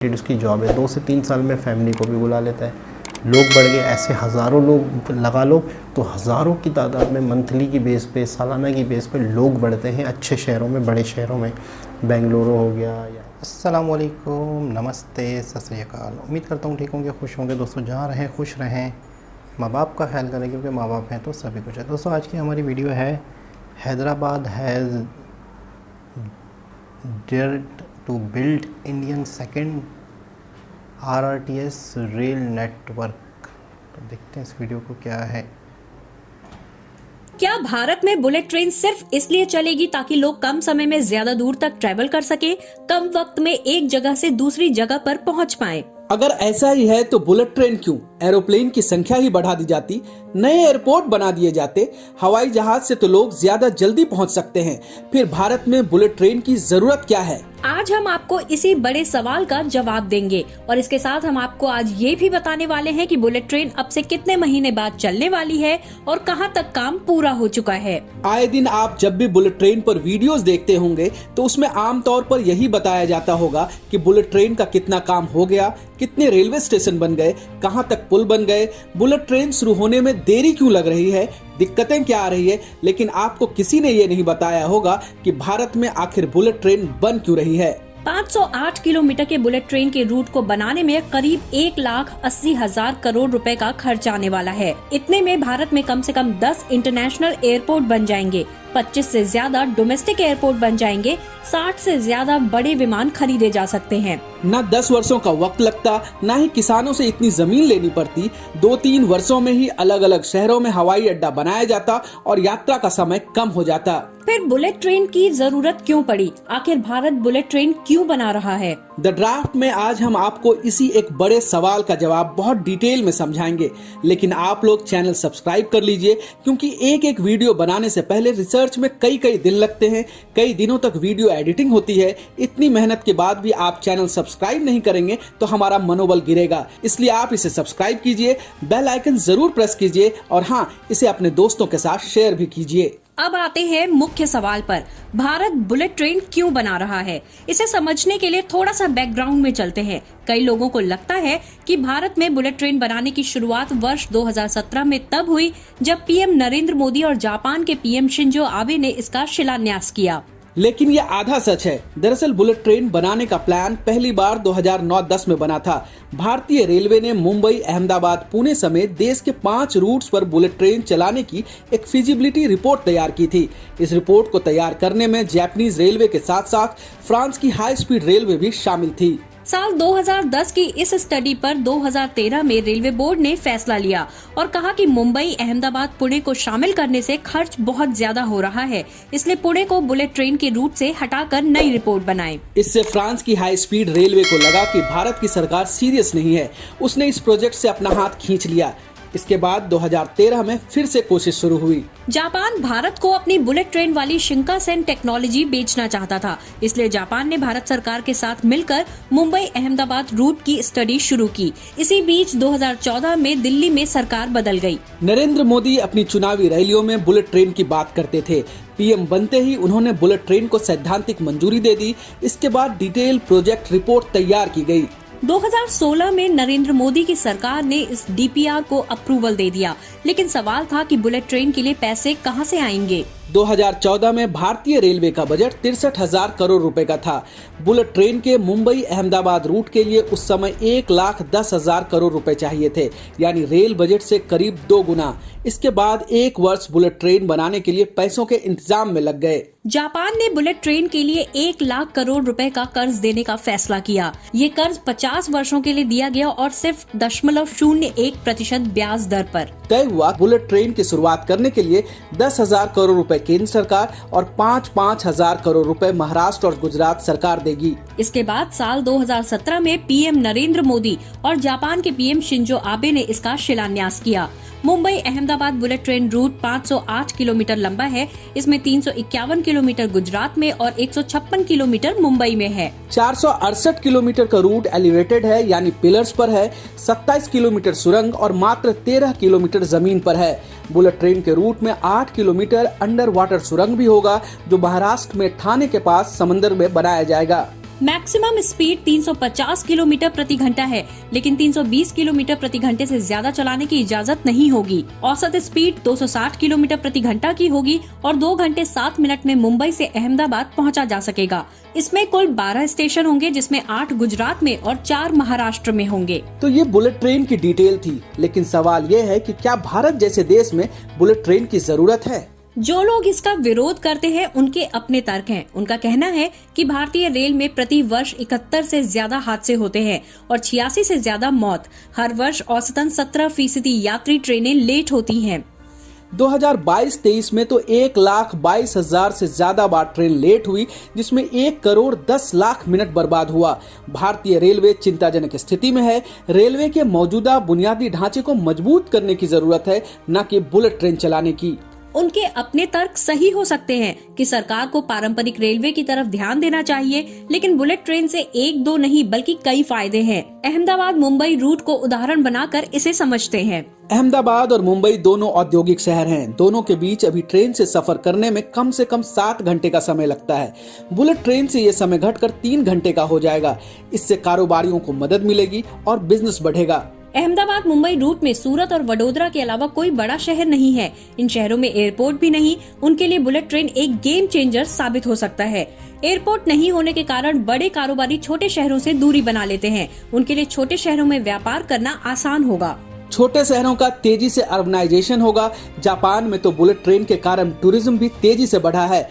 उसकी जॉब है, 2 से 3 साल में फैमिली को भी बुला लेता है। लोग बढ़ गए, ऐसे हज़ारों लोग लगा लो तो हज़ारों की तादाद में मंथली की बेस पे, सालाना की बेस पे लोग बढ़ते हैं अच्छे शहरों में, बड़े शहरों में, बेंगलुरु हो गया या। अस्सलाम वालेकुम, नमस्ते, सत श्री अकाल। उम्मीद करता हूँ ठीक होंगे, खुश होंगे। दोस्तों जहाँ रहें खुश रहें, माँ बाप का ख्याल करें, क्योंकि माँ बाप हैं तो सभी कुछ है। दोस्तों आज की हमारी वीडियो है Hyderabad has dared to build Indian second RRTS rail network. तो देखते हैं इस वीडियो को क्या है। क्या भारत में बुलेट ट्रेन सिर्फ इसलिए चलेगी ताकि लोग कम समय में ज्यादा दूर तक ट्रेवल कर सके, कम वक्त में एक जगह से दूसरी जगह पर पहुंच पाएं? अगर ऐसा ही है तो बुलेट ट्रेन क्यों? एरोप्लेन की संख्या ही बढ़ा दी जाती, नए एयरपोर्ट बना दिए जाते, हवाई जहाज से तो लोग ज्यादा जल्दी पहुंच सकते हैं। फिर भारत में बुलेट ट्रेन की जरूरत क्या है? आज हम आपको इसी बड़े सवाल का जवाब देंगे और इसके साथ हम आपको आज ये भी बताने वाले हैं कि बुलेट ट्रेन अब से कितने महीने बाद चलने वाली है और कहां तक काम पूरा हो चुका है। आए दिन आप जब भी बुलेट ट्रेन पर वीडियोस देखते होंगे तो उसमें आमतौर पर यही बताया जाता होगा कि बुलेट ट्रेन का कितना काम हो गया, कितने रेलवे स्टेशन बन गए, कहां तक पुल बन गए, बुलेट ट्रेन शुरू होने में देरी क्यों लग रही है, दिक्कतें क्या आ रही है। लेकिन आपको किसी ने ये नहीं बताया होगा कि भारत में आखिर बुलेट ट्रेन बन क्यों रही है। 508 किलोमीटर के बुलेट ट्रेन के रूट को बनाने में करीब 1,80,000 करोड़ रुपए का खर्च आने वाला है। इतने में भारत में कम से कम 10 इंटरनेशनल एयरपोर्ट बन जाएंगे, 25 से ज्यादा डोमेस्टिक एयरपोर्ट बन जाएंगे, 60 से ज्यादा बड़े विमान खरीदे जा सकते हैं। न 10 वर्षों का वक्त लगता, न ही किसानों से इतनी जमीन लेनी पड़ती। 2-3 वर्षों में ही अलग अलग शहरों में हवाई अड्डा बनाया जाता और यात्रा का समय कम हो जाता। फिर बुलेट ट्रेन की जरूरत क्यों पड़ी? आखिर भारत बुलेट ट्रेन क्यों बना रहा है? द ड्राफ्ट में आज हम आपको इसी एक बड़े सवाल का जवाब बहुत डिटेल में समझाएंगे। लेकिन आप लोग चैनल सब्सक्राइब कर लीजिए, क्योंकि एक एक वीडियो बनाने से पहले रिसर्च में कई दिन लगते हैं, कई दिनों तक वीडियो एडिटिंग होती है। इतनी मेहनत के बाद भी आप चैनल सब्सक्राइब नहीं करेंगे तो हमारा मनोबल गिरेगा। इसलिए आप इसे सब्सक्राइब कीजिए, बेल आइकन जरूर प्रेस कीजिए और हाँ, इसे अपने दोस्तों के साथ शेयर भी कीजिए। अब आते हैं मुख्य सवाल पर, भारत बुलेट ट्रेन क्यों बना रहा है? इसे समझने के लिए थोड़ा सा बैकग्राउंड में चलते हैं। कई लोगों को लगता है कि भारत में बुलेट ट्रेन बनाने की शुरुआत वर्ष 2017 में तब हुई जब पीएम नरेंद्र मोदी और जापान के पीएम शिंजो आबे ने इसका शिलान्यास किया। लेकिन यह आधा सच है। दरअसल बुलेट ट्रेन बनाने का प्लान पहली बार 2009-10 में बना था। भारतीय रेलवे ने मुंबई, अहमदाबाद, पुणे समेत देश के 5 रूट्स पर बुलेट ट्रेन चलाने की एक फिजिबिलिटी रिपोर्ट तैयार की थी। इस रिपोर्ट को तैयार करने में जापानीज रेलवे के साथ साथ फ्रांस की हाई स्पीड रेलवे भी शामिल थी। साल 2010 की इस स्टडी पर 2013 में रेलवे बोर्ड ने फैसला लिया और कहा कि मुंबई, अहमदाबाद, पुणे को शामिल करने से खर्च बहुत ज्यादा हो रहा है, इसलिए पुणे को बुलेट ट्रेन के रूट से हटाकर नई रिपोर्ट बनाएं। इससे फ्रांस की हाई स्पीड रेलवे को लगा कि भारत की सरकार सीरियस नहीं है। उसने इस प्रोजेक्ट से अपना हाथ खींच लिया। इसके बाद 2013 में फिर से कोशिश शुरू हुई। जापान भारत को अपनी बुलेट ट्रेन वाली शिंकानसेन टेक्नोलॉजी बेचना चाहता था, इसलिए जापान ने भारत सरकार के साथ मिलकर मुंबई अहमदाबाद रूट की स्टडी शुरू की। इसी बीच 2014 में दिल्ली में सरकार बदल गई। नरेंद्र मोदी अपनी चुनावी रैलियों में बुलेट ट्रेन की बात करते थे। पीएम बनते ही उन्होंने बुलेट ट्रेन को सैद्धांतिक मंजूरी दे दी। इसके बाद डिटेल प्रोजेक्ट रिपोर्ट तैयार की गई। 2016 में नरेंद्र मोदी की सरकार ने इस DPR को अप्रूवल दे दिया, लेकिन सवाल था कि बुलेट ट्रेन के लिए पैसे कहां से आएंगे। 2014 में भारतीय रेलवे का बजट 63,000 करोड़ रुपए का था। बुलेट ट्रेन के मुंबई अहमदाबाद रूट के लिए उस समय 1,10,000 करोड़ रुपए चाहिए थे, यानी रेल बजट से करीब 2 गुना। इसके बाद 1 वर्ष बुलेट ट्रेन बनाने के लिए पैसों के इंतजाम में लग गए। जापान ने बुलेट ट्रेन के लिए 1 लाख करोड़ रुपए का कर्ज देने का फैसला किया। ये कर्ज 50 वर्षों के लिए दिया गया और सिर्फ 0.01% ब्याज दर पर। तय हुआ बुलेट ट्रेन की शुरुआत करने के लिए 10,000 करोड़ रुपए केंद्र सरकार और 5-5 हजार करोड़ रुपए महाराष्ट्र और गुजरात सरकार देगी। इसके बाद साल 2017 में पीएम नरेंद्र मोदी और जापान के पीएम शिंजो आबे ने इसका शिलान्यास किया। Mumbai Ahmedabad bullet train route 508 kilometre लंबा है। इसमें 351 किलोमीटर गुजरात में और 156 किलोमीटर मुंबई में है। 468 किलोमीटर का रूट एलिवेटेड है, यानी पिलर्स पर है। 27 किलोमीटर सुरंग और मात्र 13 किलोमीटर जमीन पर है। बुलेट ट्रेन के रूट में 8 किलोमीटर अंडर वाटर सुरंग भी होगा, जो महाराष्ट्र में ठाणे के पास समंदर में बनाया जाएगा। मैक्सिमम स्पीड 350 किलोमीटर प्रति घंटा है, लेकिन 320 किलोमीटर प्रति घंटे से ज्यादा चलाने की इजाजत नहीं होगी। औसत स्पीड 260 किलोमीटर प्रति घंटा की होगी और 2 घंटे 7 मिनट में मुंबई से अहमदाबाद पहुंचा जा सकेगा। इसमें कुल 12 स्टेशन होंगे, जिसमें 8 गुजरात में और 4 महाराष्ट्र में होंगे। तो ये बुलेट ट्रेन की डिटेल थी, लेकिन सवाल ये है कि क्या भारत जैसे देश में बुलेट ट्रेन की जरूरत है? जो लोग इसका विरोध करते हैं उनके अपने तर्क हैं। उनका कहना है कि भारतीय रेल में प्रति वर्ष 71 से ज्यादा हादसे होते हैं और 86 से ज्यादा मौत। हर वर्ष औसतन 17% यात्री ट्रेनें लेट होती हैं। 2022-23 में तो 1,22,000 से ज्यादा बार ट्रेन लेट हुई, जिसमें 1,10,00,000 मिनट बर्बाद हुआ। भारतीय रेलवे चिंताजनक स्थिति में है। रेलवे के मौजूदा बुनियादी ढांचे को मजबूत करने की जरूरत है, न कि बुलेट ट्रेन चलाने की। उनके अपने तर्क सही हो सकते हैं कि सरकार को पारंपरिक रेलवे की तरफ ध्यान देना चाहिए, लेकिन बुलेट ट्रेन से 1-2 नहीं बल्कि कई फायदे हैं। अहमदाबाद मुंबई रूट को उदाहरण बनाकर इसे समझते हैं। अहमदाबाद और मुंबई दोनों औद्योगिक शहर हैं। दोनों के बीच अभी ट्रेन से सफर करने में कम से कम 7 घंटे का समय लगता है। बुलेट ट्रेन से ये समय घटकर 3 घंटे का हो जाएगा। इससे कारोबारियों को मदद मिलेगी और बिजनेस बढ़ेगा। अहमदाबाद मुंबई रूट में सूरत और वडोदरा के अलावा कोई बड़ा शहर नहीं है। इन शहरों में एयरपोर्ट भी नहीं। उनके लिए बुलेट ट्रेन एक गेम चेंजर साबित हो सकता है। एयरपोर्ट नहीं होने के कारण बड़े कारोबारी छोटे शहरों से दूरी बना लेते हैं। उनके लिए छोटे शहरों में व्यापार करना आसान होगा। छोटे शहरों का तेजी से अर्बनाइजेशन होगा। जापान में तो बुलेट ट्रेन के कारण टूरिज्म भी तेजी से बढ़ा है।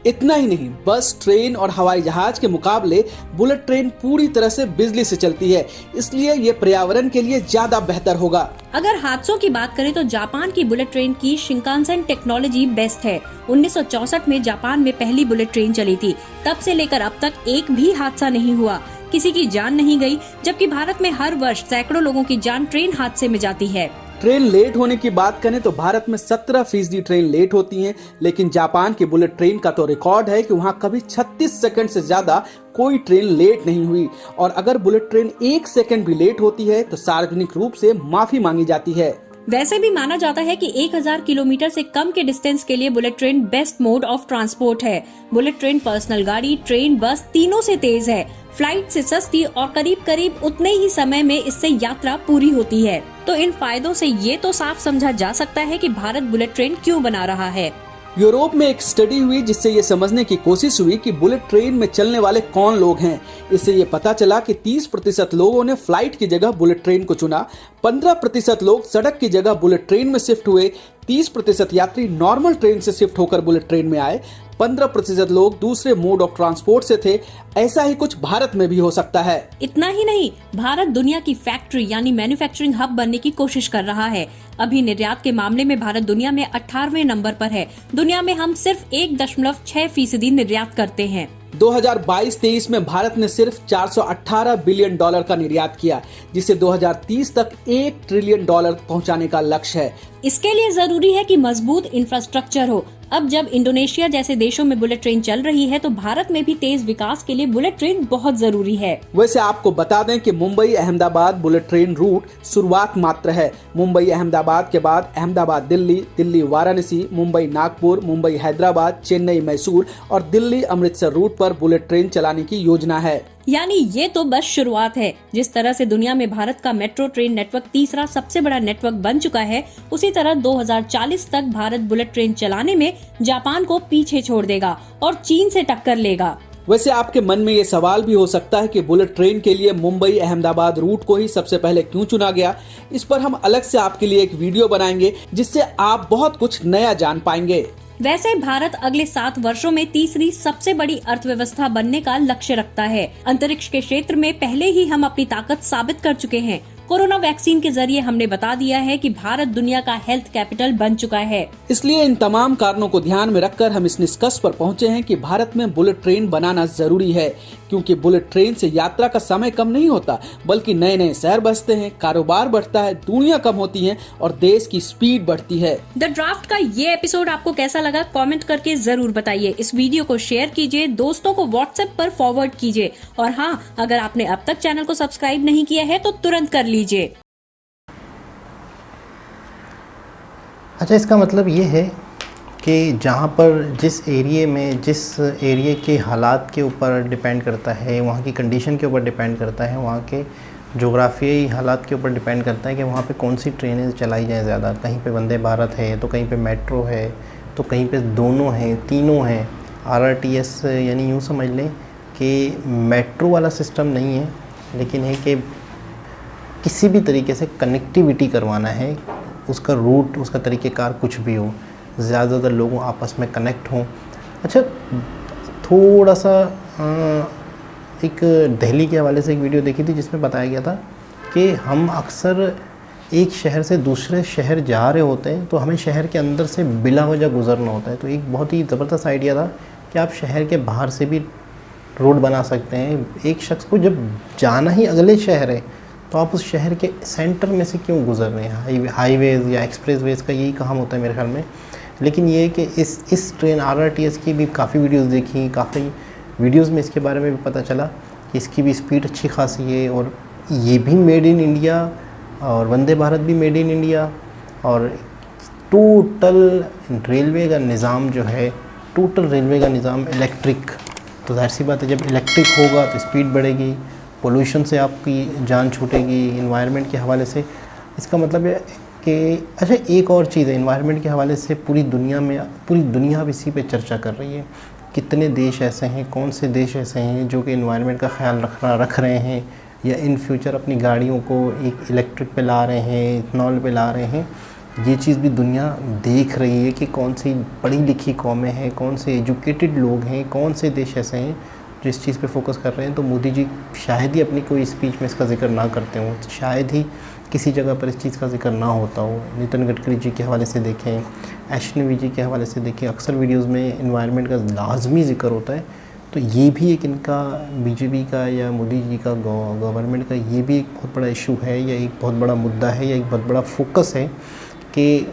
इतना ही नहीं, बस, ट्रेन और हवाई जहाज के मुकाबले बुलेट ट्रेन पूरी तरह से बिजली से चलती है, इसलिए ये पर्यावरण के लिए ज्यादा बेहतर होगा। अगर हादसों की बात करें तो जापान की बुलेट ट्रेन की शिंकानसेन टेक्नोलॉजी बेस्ट है। 1964 में जापान में पहली बुलेट ट्रेन चली थी। तब से लेकर अब तक एक भी हादसा नहीं हुआ, किसी की जान नहीं गई, जबकि भारत में हर वर्ष सैकड़ों लोगों की जान ट्रेन हादसे में जाती है। ट्रेन लेट होने की बात करें तो भारत में 17% ट्रेन लेट होती हैं, लेकिन जापान की बुलेट ट्रेन का तो रिकॉर्ड है कि वहां कभी 36 सेकंड से ज्यादा कोई ट्रेन लेट नहीं हुई। और अगर बुलेट ट्रेन 1 सेकंड भी लेट होती है तो सार्वजनिक रूप से माफी मांगी जाती है। वैसे भी माना जाता है कि 1000 किलोमीटर से कम के डिस्टेंस के लिए bullet train best mode of transport है। बुलेट ट्रेन पर्सनल गाड़ी, ट्रेन, बस तीनों से तेज है, फ्लाइट से सस्ती और करीब करीब उतने ही समय में इससे यात्रा पूरी होती है। तो इन फायदों से ये तो साफ समझा जा सकता है कि भारत बुलेट ट्रेन क्यों बना रहा है। यूरोप में एक स्टडी हुई जिससे ये समझने की कोशिश हुई कि बुलेट ट्रेन में चलने वाले कौन लोग हैं। इससे ये पता चला कि 30% लोगों ने फ्लाइट की जगह बुलेट ट्रेन को चुना, 15% लोग सड़क की जगह बुलेट ट्रेन में शिफ्ट हुए, 30% यात्री नॉर्मल ट्रेन से शिफ्ट होकर बुलेट ट्रेन में आए, 15% लोग दूसरे मोड ऑफ ट्रांसपोर्ट से थे। ऐसा ही कुछ भारत में भी हो सकता है। इतना ही नहीं, भारत दुनिया की फैक्ट्री यानी मैन्युफैक्चरिंग हब बनने की कोशिश कर रहा है। अभी निर्यात के मामले में भारत दुनिया में 18वें नंबर पर है। दुनिया में हम सिर्फ 1.6% निर्यात करते हैं। 2022-23 में भारत ने सिर्फ $418 बिलियन का निर्यात किया, जिसे 2030 तक $1 ट्रिलियन पहुंचाने का लक्ष्य है। इसके लिए जरूरी है कि मजबूत इंफ्रास्ट्रक्चर हो। अब जब इंडोनेशिया जैसे देशों में बुलेट ट्रेन चल रही है तो भारत में भी तेज विकास के लिए बुलेट ट्रेन बहुत जरूरी है। वैसे आपको बता दें कि Mumbai Ahmedabad bullet train route शुरुआत मात्र है। मुंबई अहमदाबाद के बाद अहमदाबाद दिल्ली, दिल्ली वाराणसी, मुंबई नागपुर, मुंबई हैदराबाद, चेन्नई मैसूर और दिल्ली अमृतसर रूट पर बुलेट ट्रेन चलाने की योजना है। यानी ये तो बस शुरुआत है। जिस तरह से दुनिया में भारत का मेट्रो ट्रेन नेटवर्क तीसरा सबसे बड़ा नेटवर्क बन चुका है, उसी तरह 2040 तक भारत बुलेट ट्रेन चलाने में जापान को पीछे छोड़ देगा और चीन से टक्कर लेगा। वैसे आपके मन में ये सवाल भी हो सकता है कि बुलेट ट्रेन के लिए मुंबई अहमदाबाद रूट को ही सबसे पहले क्यों चुना गया। इस पर हम अलग से आपके लिए एक वीडियो बनाएंगे, जिससे आप बहुत कुछ नया जान पाएंगे। वैसे भारत अगले 7 वर्षों में तीसरी सबसे बड़ी अर्थव्यवस्था बनने का लक्ष्य रखता है। अंतरिक्ष के क्षेत्र में पहले ही हम अपनी ताकत साबित कर चुके हैं। कोरोना वैक्सीन के जरिए हमने बता दिया है कि भारत दुनिया का हेल्थ कैपिटल बन चुका है। इसलिए इन तमाम कारणों को ध्यान में रखकर हम इस निष्कर्ष पर पहुंचे हैं कि भारत में बुलेट ट्रेन बनाना जरूरी है, क्योंकि बुलेट ट्रेन से यात्रा का समय कम नहीं होता, बल्कि नए नए शहर बसते हैं, कारोबार बढ़ता है, दूरियां कम होती हैं और देश की स्पीड बढ़ती है। द ड्राफ्ट का ये एपिसोड आपको कैसा लगा कमेंट करके जरूर बताइए। इस वीडियो को शेयर कीजिए, दोस्तों को व्हाट्सएप पर फॉरवर्ड कीजिए और हाँ, अगर आपने अब तक चैनल को सब्सक्राइब नहीं किया है तो तुरंत कर लीजिए। अच्छा, इसका मतलब ये है कि जहाँ पर जिस एरिए के हालात के ऊपर डिपेंड करता है, वहाँ की कंडीशन के ऊपर डिपेंड करता है, वहाँ के जोग्राफियाई हालात के ऊपर डिपेंड करता है कि वहाँ पे कौन सी ट्रेनें चलाई जाएँ ज़्यादा। कहीं पे वंदे भारत है तो कहीं पे मेट्रो है तो कहीं पे दोनों हैं, तीनों हैं। आरआरटीएस यानी यूँ समझ लें कि मेट्रो वाला सिस्टम नहीं है, लेकिन है कि किसी भी तरीके से कनेक्टिविटी करवाना है, उसका रूट, उसका तरीक़ेकार कुछ भी हो, ज़्यादातर लोगों आपस में कनेक्ट हों। अच्छा, थोड़ा सा एक दिल्ली के हवाले से एक वीडियो देखी थी जिसमें बताया गया था कि हम अक्सर एक शहर से दूसरे शहर जा रहे होते हैं तो हमें शहर के अंदर से बिला वजह गुज़रना होता है। तो एक बहुत ही ज़बरदस्त आइडिया था कि आप शहर के बाहर से भी रोड बना सकते हैं। एक शख्स को जब जाना ही अगले शहर है तो आप उस शहर के सेंटर में से क्यों गुज़र रहे हैं। हाईवेज़ या एक्सप्रेसवेज़ का यही काम होता है मेरे ख्याल में। लेकिन ये है कि इस ट्रेन आरआरटीएस की भी काफ़ी वीडियोज़ देखी, काफ़ी वीडियोज़ में इसके बारे में भी पता चला कि इसकी भी स्पीड अच्छी खासी है और ये भी मेड इन इंडिया और वंदे भारत भी मेड इन इंडिया। और टोटल रेलवे का निज़ाम जो है, टोटल रेलवे का निज़ाम इलेक्ट्रिक। तो जाहिर सी बात है जब इलेक्ट्रिक होगा तो स्पीड बढ़ेगी, पोल्यूशन से आपकी जान छूटेगी, इन्वायरमेंट के हवाले से। इसका मतलब है कि अच्छा, एक और चीज़ है इन्वायरमेंट के हवाले से, पूरी दुनिया अब इसी पे चर्चा कर रही है। कितने देश ऐसे हैं, कौन से देश ऐसे हैं जो कि इन्वायरमेंट का ख्याल रख रहे हैं या इन फ्यूचर अपनी गाड़ियों को एक इलेक्ट्रिक पे ला रहे हैं, इथनॉल पे ला रहे हैं। ये चीज़ भी दुनिया देख रही है कि कौन सी पढ़ी लिखी कौमें हैं, कौन से एजुकेटेड लोग हैं, कौन से देश ऐसे हैं जो इस चीज़ पे फोकस कर रहे हैं। तो मोदी जी शायद ही अपनी कोई स्पीच में इसका जिक्र ना करते हों, शायद ही किसी जगह पर इस चीज़ का जिक्र ना होता हो। नितिन गडकरी जी के हवाले से देखें, अश्विनी जी के हवाले से देखें, अक्सर वीडियोज़ में इन्वायरमेंट का लाजमी जिक्र होता है। तो ये भी एक इनका बीजेपी का या मोदी जी का गवर्नमेंट का ये भी एक बहुत बड़ा इशू है या एक बहुत बड़ा मुद्दा है या एक बहुत बड़ा फोकस है कि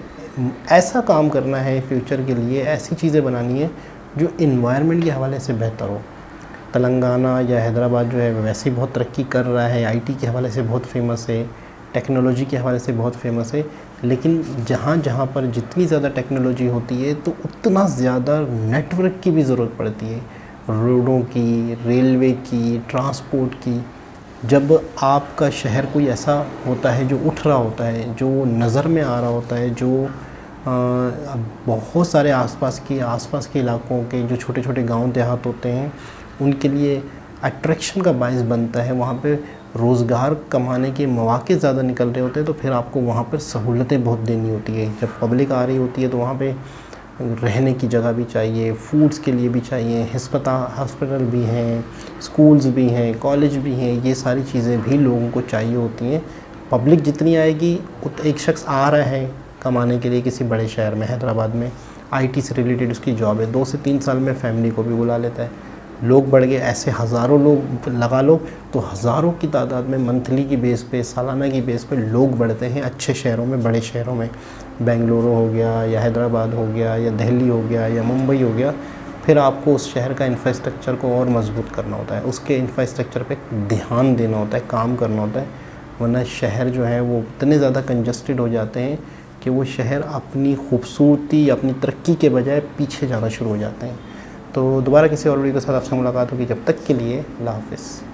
ऐसा काम करना है फ्यूचर के लिए, ऐसी चीज़ें बनानी है जो इन्वायरमेंट के हवाले से बेहतर हो। तेलंगाना या हैदराबाद जो है वैसे ही बहुत तरक्की कर रहा है, आईटी के हवाले से बहुत फेमस है, टेक्नोलॉजी के हवाले से बहुत फेमस है। लेकिन जहाँ जहाँ पर जितनी ज़्यादा टेक्नोलॉजी होती है तो उतना ज़्यादा नेटवर्क की भी ज़रूरत पड़ती है, रोडों की, रेलवे की, ट्रांसपोर्ट की। जब आपका शहर कोई ऐसा होता है जो उठ रहा होता है, जो नज़र में आ रहा होता है, जो बहुत सारे आसपास के इलाकों के जो छोटे छोटे गांव देहात होते हैं उनके लिए अट्रैक्शन का बायस बनता है, वहाँ पे रोज़गार कमाने के मौके ज़्यादा निकल रहे होते हैं, तो फिर आपको वहाँ पर सहूलतें बहुत देनी होती है। जब पब्लिक आ रही होती है तो वहाँ पे रहने की जगह भी चाहिए, फूड्स के लिए भी चाहिए, हॉस्पिटल भी हैं, स्कूल्स भी हैं, कॉलेज भी हैं, ये सारी चीज़ें भी लोगों को चाहिए होती हैं। पब्लिक जितनी आएगी, एक शख्स आ रहा है कमाने के लिए किसी बड़े शहर में, हैदराबाद में, आईटी से रिलेटेड उसकी जॉब है, 2 से 3 साल में फैमिली को भी बुला लेता है। लोग बढ़ गए, ऐसे हज़ारों लोग लगा लो तो हज़ारों की तादाद में मंथली की बेस पे, सालाना की बेस पे लोग बढ़ते हैं अच्छे शहरों में, बड़े शहरों में। बेंगलुरु हो गया या हैदराबाद हो गया या दिल्ली हो गया या मुंबई हो गया। फिर आपको उस शहर का इंफ्रास्ट्रक्चर को और मजबूत करना होता है, उसके इंफ्रास्ट्रक्चर पे ध्यान देना होता है, काम करना होता है। वरना शहर जो है वो इतने ज़्यादा कंजस्टेड हो जाते हैं कि वो शहर अपनी खूबसूरती, अपनी तरक्की के बजाय पीछे जाना शुरू हो जाते हैं। तो दोबारा किसी और वीडियो के साथ आपसे मुलाकात होगी, जब तक के लिए अल्लाह हाफ़िज़।